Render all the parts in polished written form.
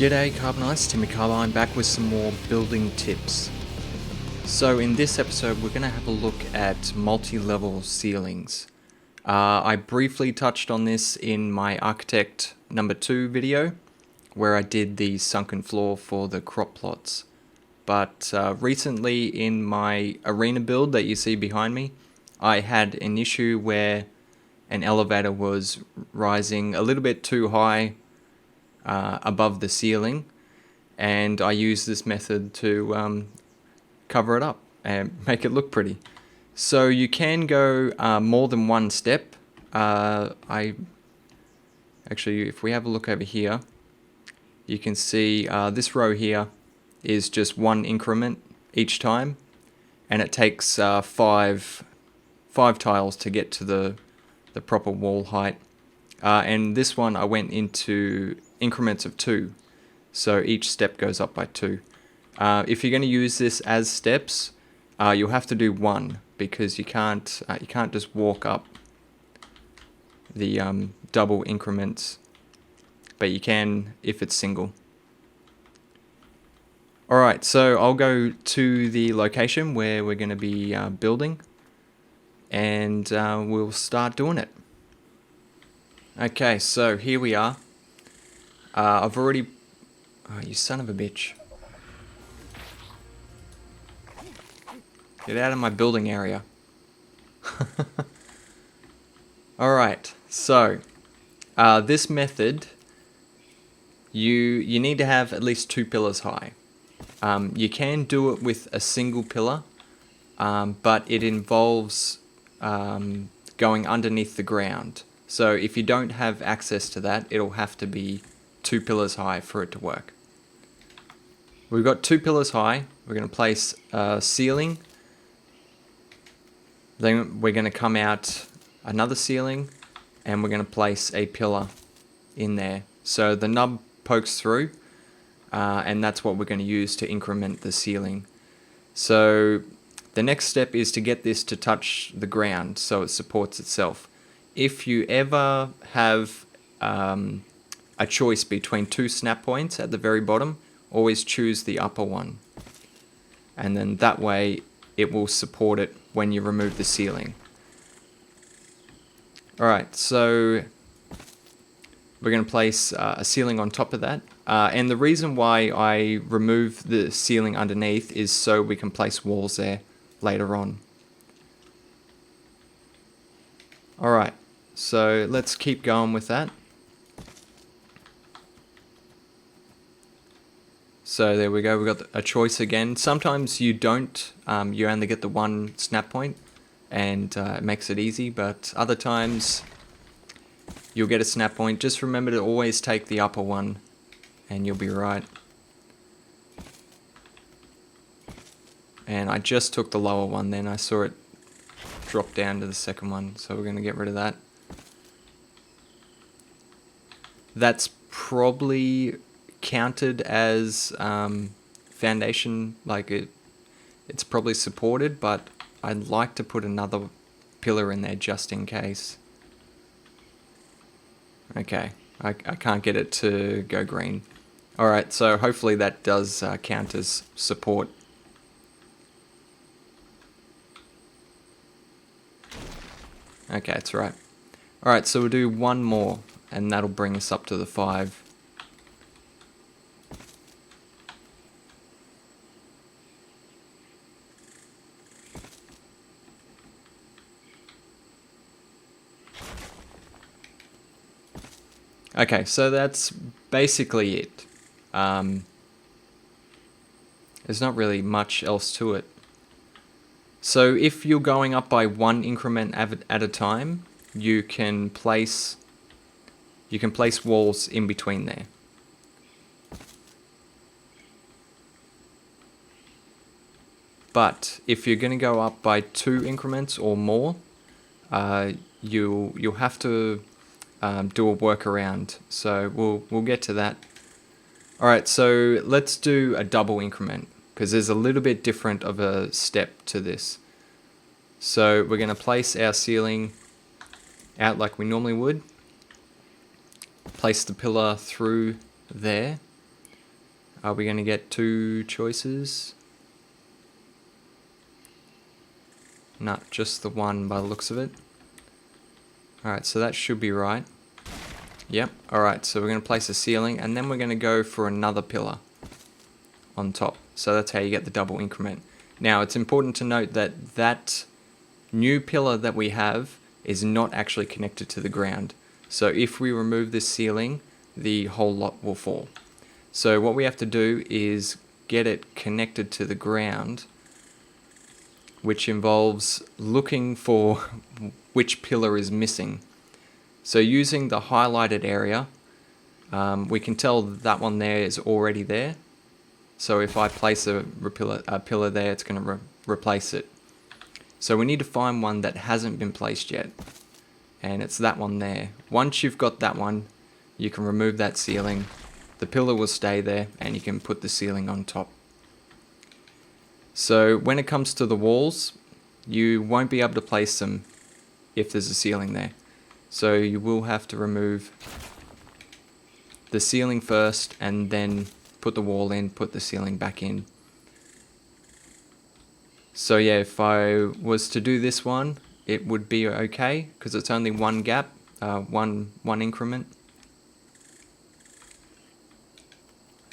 G'day Carbonites, TimmyCarbine back with some more building tips. So in this episode we're going to have a look at multi-level ceilings. I briefly touched on this in my Architect number 2 video where I did the sunken floor for the crop plots. But recently in my arena build that you see behind me, I had an issue where an elevator was rising a little bit too high above the ceiling, and I used this method to cover it up and make it look pretty. So you can go more than one step. Actually, if we have a look over here, you can see this row here is just one increment each time, and it takes five tiles to get to the proper wall height. And this one I went into increments of 2, so each step goes up by 2. If you're going to use this as steps, you'll have to do 1 because you can't just walk up the double increments, but you can if it's single. Alright, so I'll go to the location where we're going to be building, and we'll start doing it. Okay, so here we are. I've already... Oh, you son of a bitch. Get out of my building area. Alright, so this method, you need to have at least 2 pillars high. You can do it with a single pillar, but it involves going underneath the ground. So if you don't have access to that, it'll have to be 2 pillars high for it to work. We've got 2 pillars high. We're going to place a ceiling. Then we're going to come out another ceiling, and we're going to place a pillar in there. So the nub pokes through, and that's what we're going to use to increment the ceiling. So the next step is to get this to touch the ground so it supports itself. If you ever have a choice between 2 snap points at the very bottom, always choose the upper one, and then that way it will support it when you remove the ceiling. Alright, so we're going to place a ceiling on top of that, and the reason why I remove the ceiling underneath is so we can place walls there later on. Alright, so let's keep going with that. So there we go, we've got a choice again. Sometimes you don't, you only get the 1 snap point, and it makes it easy, but other times you'll get a snap point. Just remember to always take the upper one and you'll be right. And I just took the lower one then, I saw it drop down to the second one, so we're going to get rid of that. That's probably counted as foundation, like it's probably supported, but I'd like to put another pillar in there just in case. Okay, I can't get it to go green. Alright, so hopefully that does count as support. Okay, that's right. Alright, so we'll do 1 more, and that'll bring us up to the 5. Okay, so that's basically it. There's not really much else to it. So if you're going up by 1 increment at a time, you can place walls in between there. But if you're going to go up by 2 increments or more, you'll have to do a workaround. So we'll get to that. Alright, so let's do a double increment, because there's a little bit different of a step to this. So we're going to place our ceiling out like we normally would. Place the pillar through there. Are we going to get 2 choices? Not just the one by the looks of it. Alright, so that should be right. Yep, alright, so we're going to place a ceiling and then we're going to go for another pillar on top. So that's how you get the double increment. Now it's important to note that that new pillar that we have is not actually connected to the ground. So if we remove this ceiling, the whole lot will fall. So what we have to do is get it connected to the ground, which involves looking for which pillar is missing. So using the highlighted area, we can tell that one there is already there. So if I place a pillar there, it's going to replace it. So we need to find one that hasn't been placed yet. And it's that one there. Once you've got that one, you can remove that ceiling. The pillar will stay there and you can put the ceiling on top. So when it comes to the walls, you won't be able to place them if there's a ceiling there. So you will have to remove the ceiling first and then put the wall in, put the ceiling back in. So yeah, if I was to do this one, it would be okay because it's only one gap, one increment.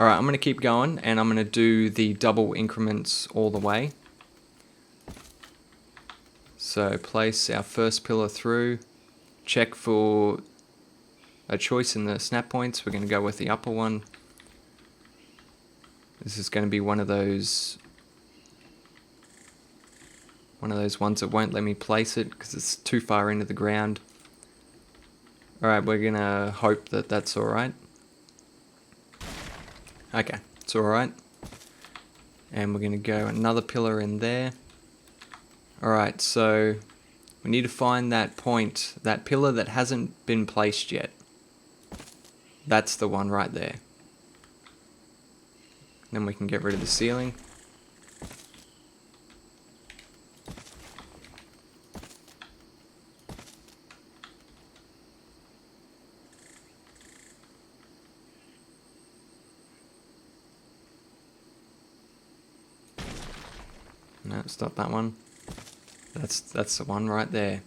Alright, I'm going to keep going and I'm going to do the double increments all the way. So place our first pillar through, check for a choice in the snap points. We're going to go with the upper one. This is going to be one of those ones that won't let me place it because it's too far into the ground. Alright, we're going to hope that that's alright. Okay, it's alright. And we're going to go another pillar in there. Alright, so we need to find that point, that pillar that hasn't been placed yet. That's the one right there. Then we can get rid of the ceiling. No, it's not that one. That's the one right there.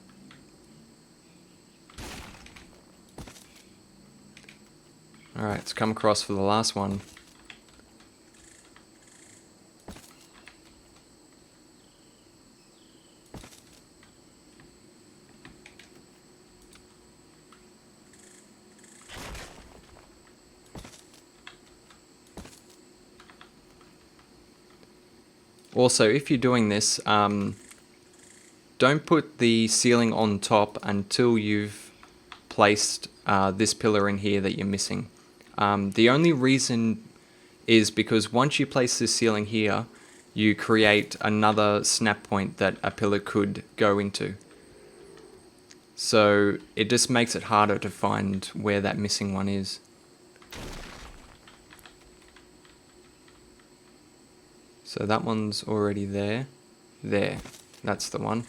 Alright, let's come across for the last one. Also, if you're doing this, don't put the ceiling on top until you've placed this pillar in here that you're missing. The only reason is because once you place this ceiling here, you create another snap point that a pillar could go into. So it just makes it harder to find where that missing one is. So that one's already there. There, that's the one.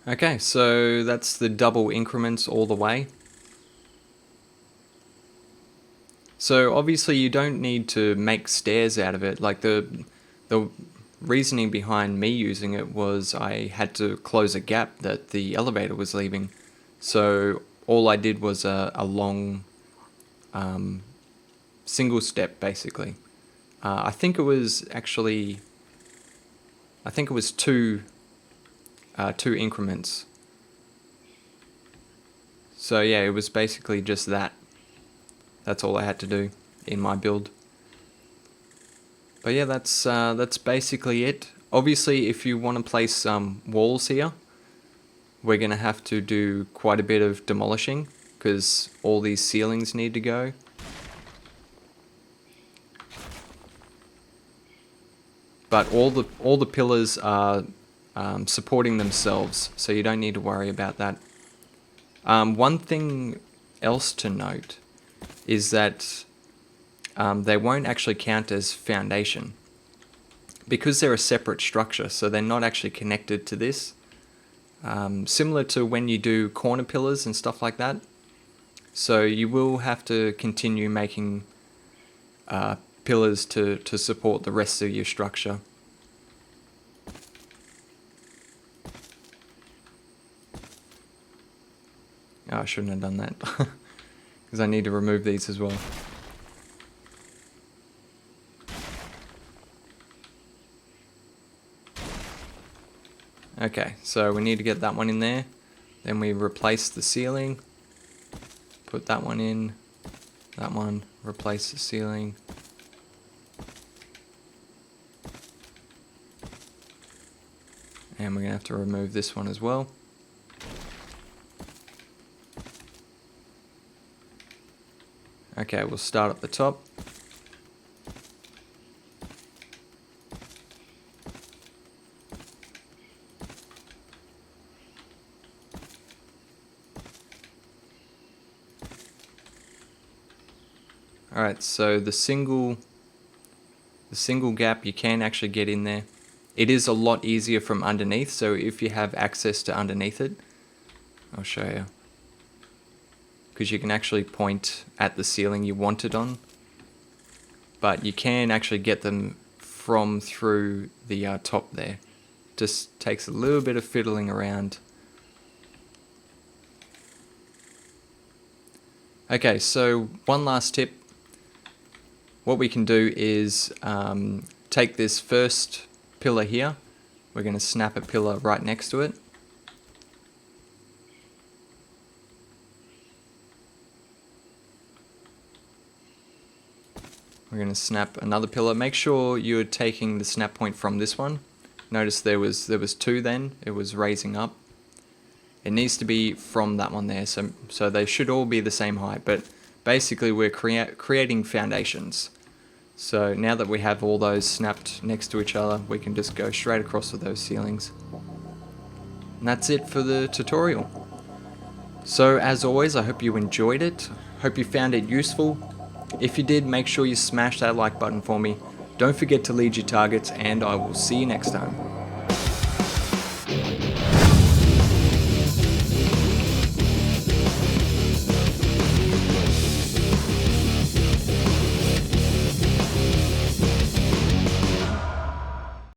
Okay, so that's the double increments all the way. So obviously you don't need to make stairs out of it. Like the reasoning behind me using it was I had to close a gap that the elevator was leaving. So all I did was a long single step basically. I think it was two increments. So yeah, it was basically just that. That's all I had to do in my build. But yeah, that's basically it. Obviously, if you want to place some walls here, we're going to have to do quite a bit of demolishing because all these ceilings need to go. But all the pillars are supporting themselves, so you don't need to worry about that. One thing else to note is that they won't actually count as foundation because they're a separate structure, so they're not actually connected to this. similar to when you do corner pillars and stuff like that. So you will have to continue making pillars to support the rest of your structure. Oh, I shouldn't have done that, because I need to remove these as well. Okay, so we need to get that one in there. Then we replace the ceiling. Put that one in. That one, replace the ceiling. And we're going to have to remove this one as well. Okay, we'll start at the top. Alright, so the single gap you can actually get in there. It is a lot easier from underneath, so if you have access to underneath it, I'll show you. Because you can actually point at the ceiling you want it on. But you can actually get them from through the top there. Just takes a little bit of fiddling around. Okay, so one last tip. What we can do is take this first pillar here. We're going to snap a pillar right next to it. We're going to snap another pillar. Make sure you're taking the snap point from this one. Notice there was two then. It was raising up. It needs to be from that one there. So they should all be the same height. But basically we're creating foundations. So now that we have all those snapped next to each other, we can just go straight across with those ceilings. And that's it for the tutorial. So as always, I hope you enjoyed it. Hope you found it useful. If you did, make sure you smash that like button for me. Don't forget to lead your targets, and I will see you next time.